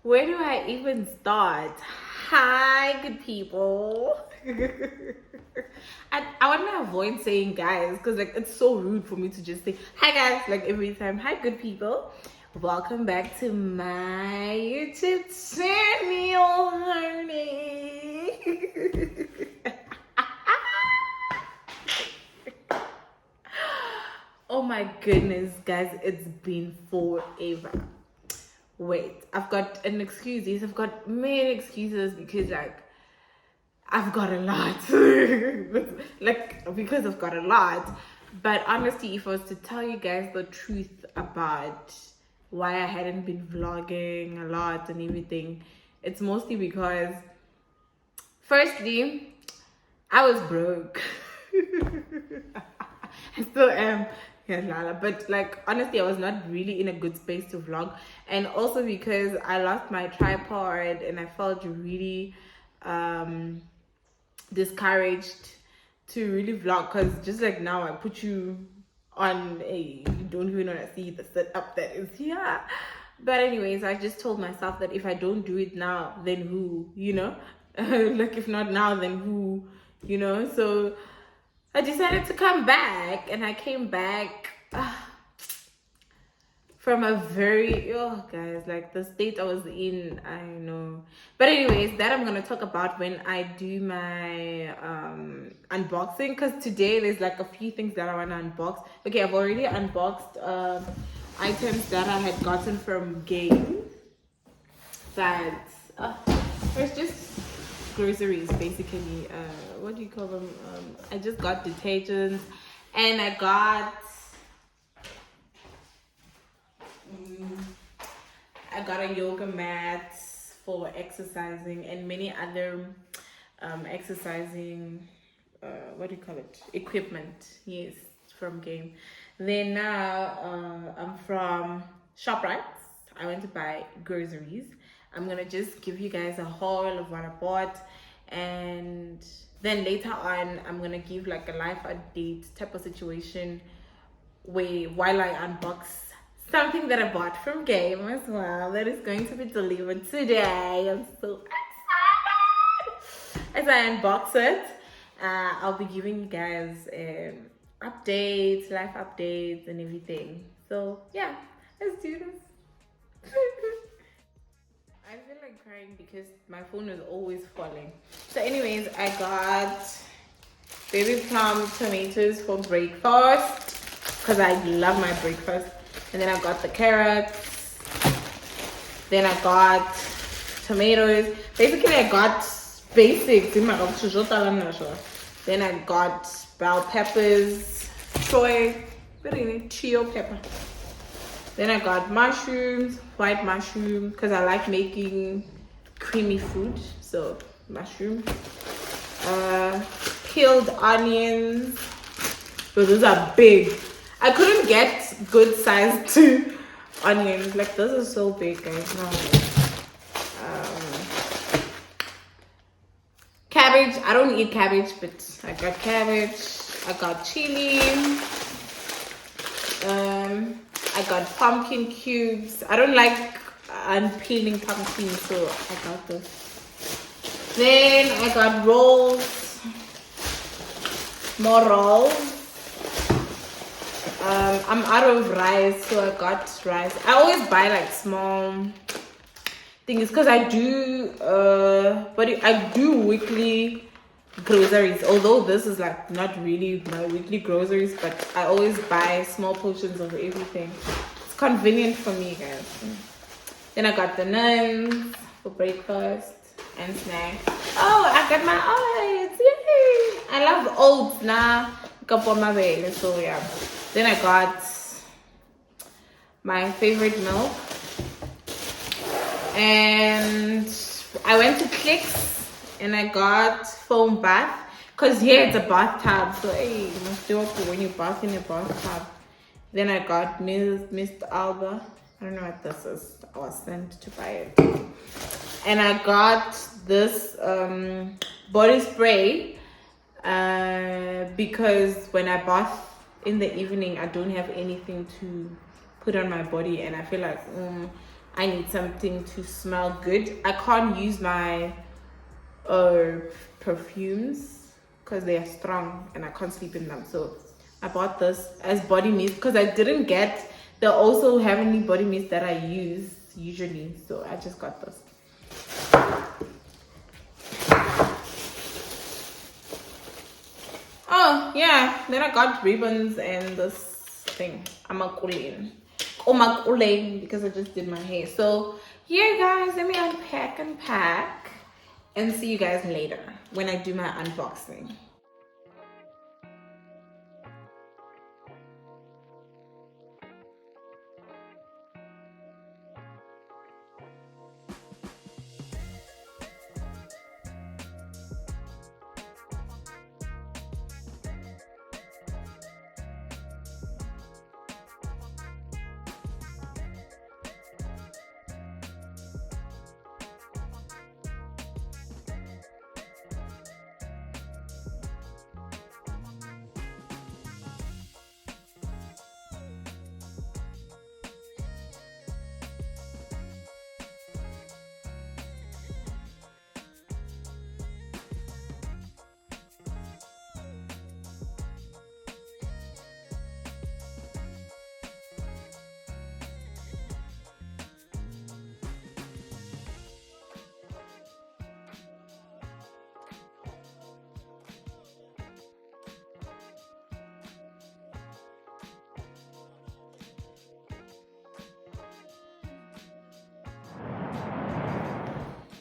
Where do I even start? Hi, good people. I want to avoid saying guys because like it's so rude for me to just say hi guys like every time. Hi, good people. Welcome back to my YouTube channel, honey. Oh my goodness, guys, it's been forever. Wait, I've got an excuse. Yes, I've got many excuses because like I've got a lot. Like because I've got a lot. But honestly, if I was to tell you guys the truth about why I hadn't been vlogging a lot and everything, it's mostly because firstly, I was broke. I still am. Yeah, Lala. But like honestly, I was not really in a good space to vlog, and also because I lost my tripod and I felt really discouraged to really vlog. Because just like now, I put you on a you don't even want to see the setup that is here. But anyways, I just told myself that if I don't do it now, then who, you know? Like if not now, then who, you know? So I decided to come back, and I came back from a very guys, like the state I was in, I know. But anyways, that I'm gonna talk about when I do my unboxing, because today there's like a few things that I want to unbox. Okay, I've already unboxed items that I had gotten from Game, but it's just groceries basically. What do you call them? I just got detergents, and I got a yoga mat for exercising and many other exercising what do you call it, equipment. Yes, from Game. Then now I'm from Shoprite. I went to buy groceries. I'm gonna just give you guys a haul of what I bought, and then later on I'm gonna give like a life update type of situation while I unbox something that I bought from Game as well that is going to be delivered today. I'm so excited. As I unbox it, I'll be giving you guys updates, life updates and everything. So yeah, let's do this. I feel like crying because my phone is always falling. So anyways, I got baby plum tomatoes for breakfast because I love my breakfast. And then I got the carrots. Then I got tomatoes. Basically, I got basics in my Then I got bell peppers, chio pepper. Then I got mushrooms, white mushroom, because I like making creamy food. So mushroom. Peeled onions. So those are big. I couldn't get good sized onions. Like this is so big, guys. No. Cabbage. I don't eat cabbage, but I got cabbage. I got chili. I got pumpkin cubes. I don't like unpeeling pumpkin, so I got this. Then I got rolls. More rolls. I'm out of rice, so I got rice. I always buy like small things because I do I do weekly groceries, although this is like not really my weekly groceries, but I always buy small portions of everything. It's convenient for me, guys. Then I got the nuns for breakfast and snack. Oh, I got my oats. Yay! I love oats now. So yeah. Then I got my favorite milk, and I went to Clicks and I got foam bath because here it's a bathtub, so hey, you must do it when you bath in a bathtub. Then I got Mist Alba. I don't know what this is. I was sent to buy it, and I got this body spray because when I bath in the evening I don't have anything to put on my body, and I feel like I need something to smell good. I can't use my perfumes because they are strong and I can't sleep in them. So I bought this as body mist because I didn't get the also have any body mist that I use usually. So I just got this. Oh yeah, then I got ribbons and this thing. I'm a kulin. Oh my kulin because I just did my hair. So yeah guys, let me unpack and pack and see you guys later when I do my unboxing.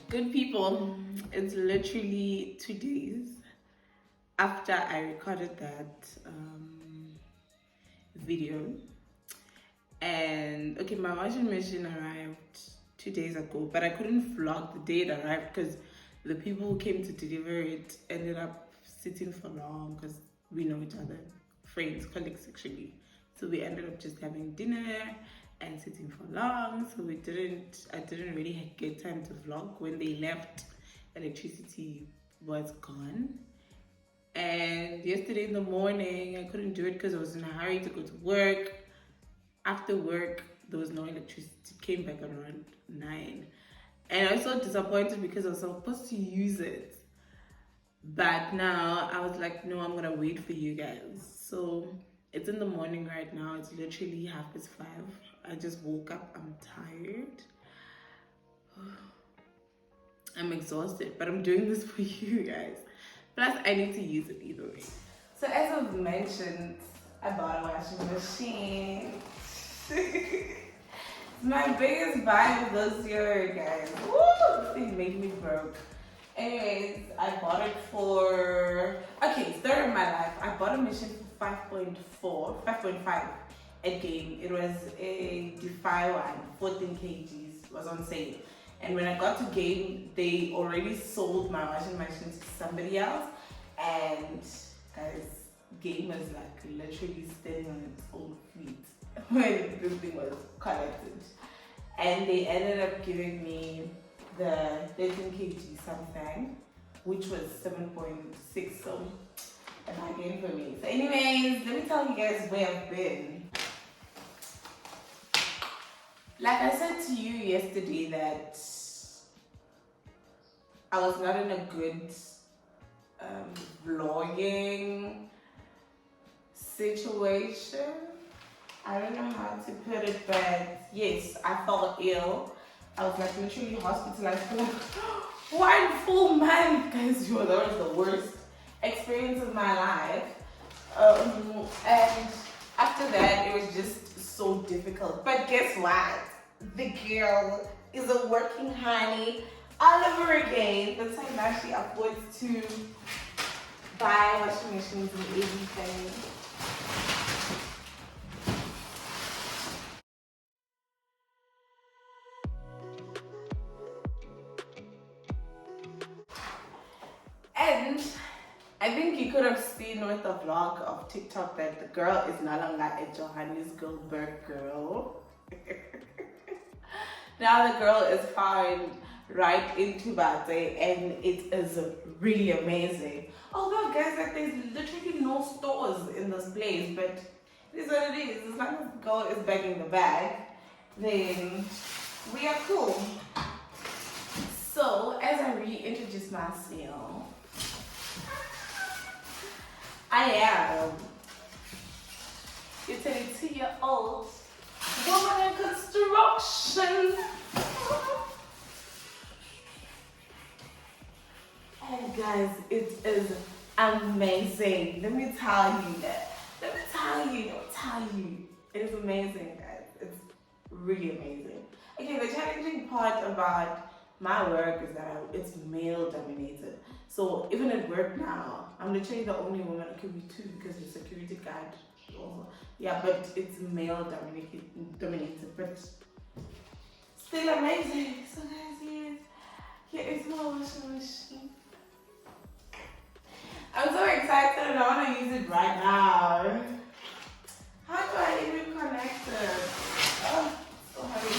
Good people, it's literally 2 days after I recorded that video. And okay, my washing machine arrived 2 days ago, but I couldn't vlog the day it arrived because the people who came to deliver it ended up sitting for long because we know each other, friends, colleagues actually. So we ended up just having dinner and sitting for long. So I didn't really get time to vlog. When they left, electricity was gone. And yesterday in the morning, I couldn't do it because I was in a hurry to go to work. After work, there was no electricity. It came back around 9. And I was so disappointed because I was supposed to use it. But now I was like, no, I'm gonna wait for you guys. So it's in the morning right now. It's literally 5:30. I just woke up. I'm tired. I'm exhausted, but I'm doing this for you guys. Plus, I need to use it either way. So as I've mentioned, I bought a washing machine. It's my biggest buy of this year, guys. Woo! This thing made me broke. Anyways, I bought it for, okay, story of my life. I bought a machine for 5.5 at Game. It was a Defy one, 14 kgs, was on sale. And when I got to Game, they already sold my washing machine to somebody else. And guys, Game was like literally standing on its own feet when this thing was collected. And they ended up giving me the 13 kg something, which was 7.6, so a bargain for me. So anyways, let me tell you guys where I've been. Like I said to you yesterday that I was not in a good vlogging situation. I don't know how to put it, but yes, I felt ill. I was like literally hospitalized for like 1 full month. Guys, yo, that was the worst experience of my life. And after that, it was just so difficult. But guess what? The girl is a working honey all over again. That's how now she affords to buy washing machines and everything. And I think you could have seen with the vlog of TikTok that the girl is no longer a Johannesburg girl. Now the girl is found right into Bate and it is really amazing. Although guys, like there's literally no stores in this place, but it is what it is. As long as the girl is bagging the bag, then We are cool. So, as I reintroduce myself, I am a 32-year-old woman in construction. And guys, it is amazing. Let me tell you that. Let me tell you. It is amazing, guys. It's really amazing. Okay, the challenging part about my work is that it's male dominated. So even at work now, I'm literally the only woman. It could be two because the security guard also. Yeah, but it's male dominated, but still amazing. So guys, here is my washing machine. I'm so excited and I want to use it right now. How do I even connect it? Oh, so heavy.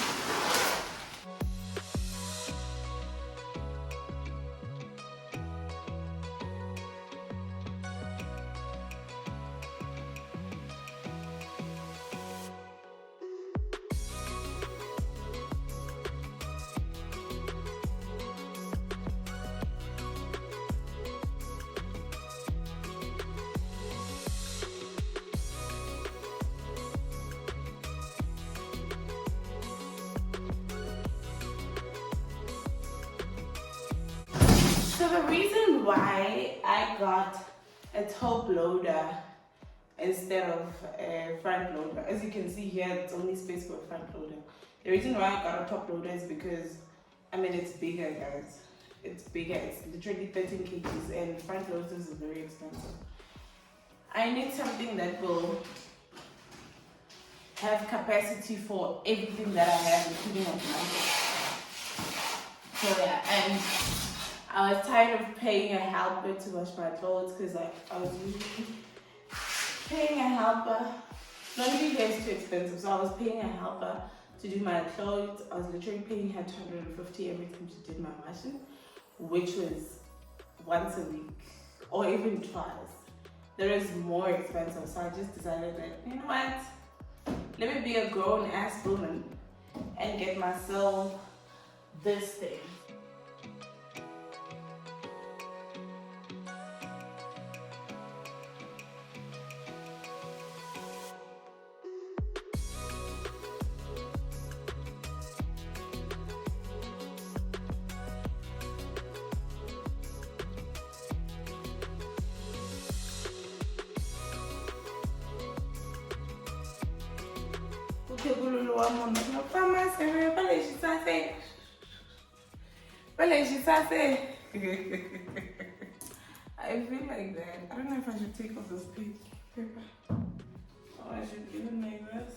So the reason why I got a top loader instead of a front loader, as you can see here, it's only space for a front loader. The reason why I got a top loader is because, I mean, it's bigger, guys. It's bigger. It's literally 13 kgs, and front loaders is very expensive. I need something that will have capacity for everything that I have, including my blanket. So yeah, and I was tired of paying a helper to wash my clothes because I was usually paying a helper. Normally it's too expensive, so I was paying a helper to do my clothes. I was literally paying her 250 every time she did my washing, which was once a week or even twice. There is more expensive, so I just decided that, you know what? Let me be a grown ass woman and get myself this thing. I feel like that. I don't know if I should take off this paper or I should even make this.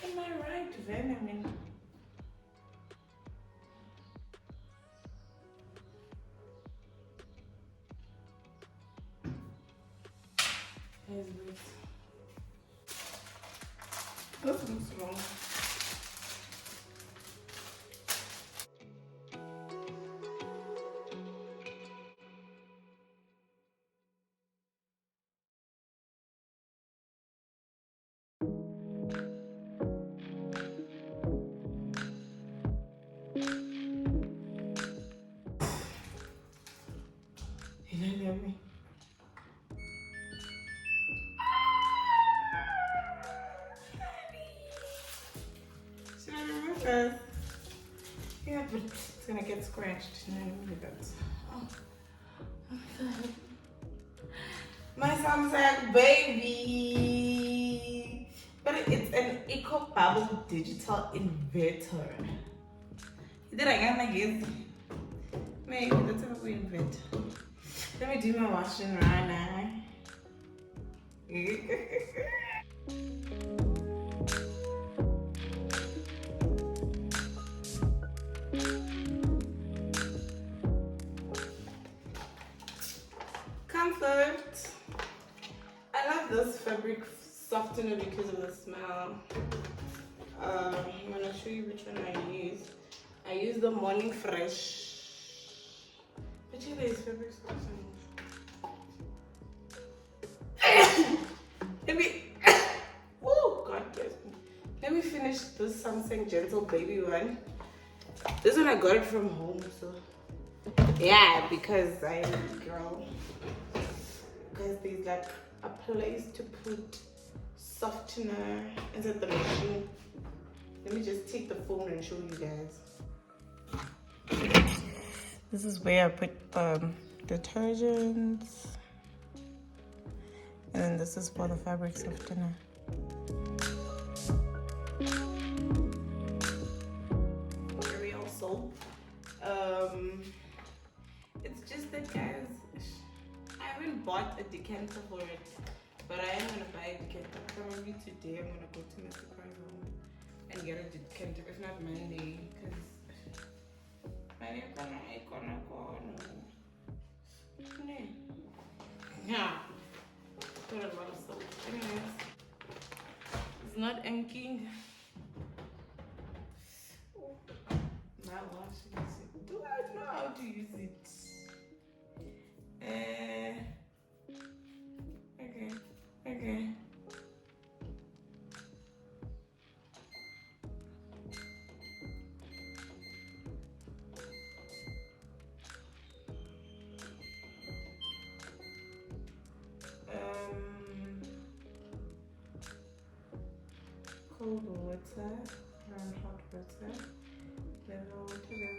Am I right then? I mean, here's this. This looks wrong. You don't hear me? first. Yeah, but it's gonna get scratched. No, look at that. Oh. My Samsung baby. But it's an Eco Bubble digital inverter. Did I get my gift? Maybe that's what we invent. Let me do my washing right now. Comfort. I love this fabric softener because of the smell. I'm gonna show you which one I use. I use the Morning Fresh. But you guys, fabric softener. Let me. Oh God bless me. Let me finish this Samsung Gentle Baby one. This one I got it from home, so yeah, because I'm a girl. Because there's like a place to put softener inside the machine. Let me just take the phone and show you guys. This is where I put the detergents. And then this is for the fabric softener. Ariel soap. It's just that, guys, I haven't bought a decanter for it, but I am gonna buy a decanter. Probably today I'm gonna go to my surprise home and get a decanter, if not Monday, because Monday gonna go. Yeah. Put a lot of soap. Anyways, it's not inking. My washing machine. Do I know how to use it? Okay. Cold water and hot water. Then the water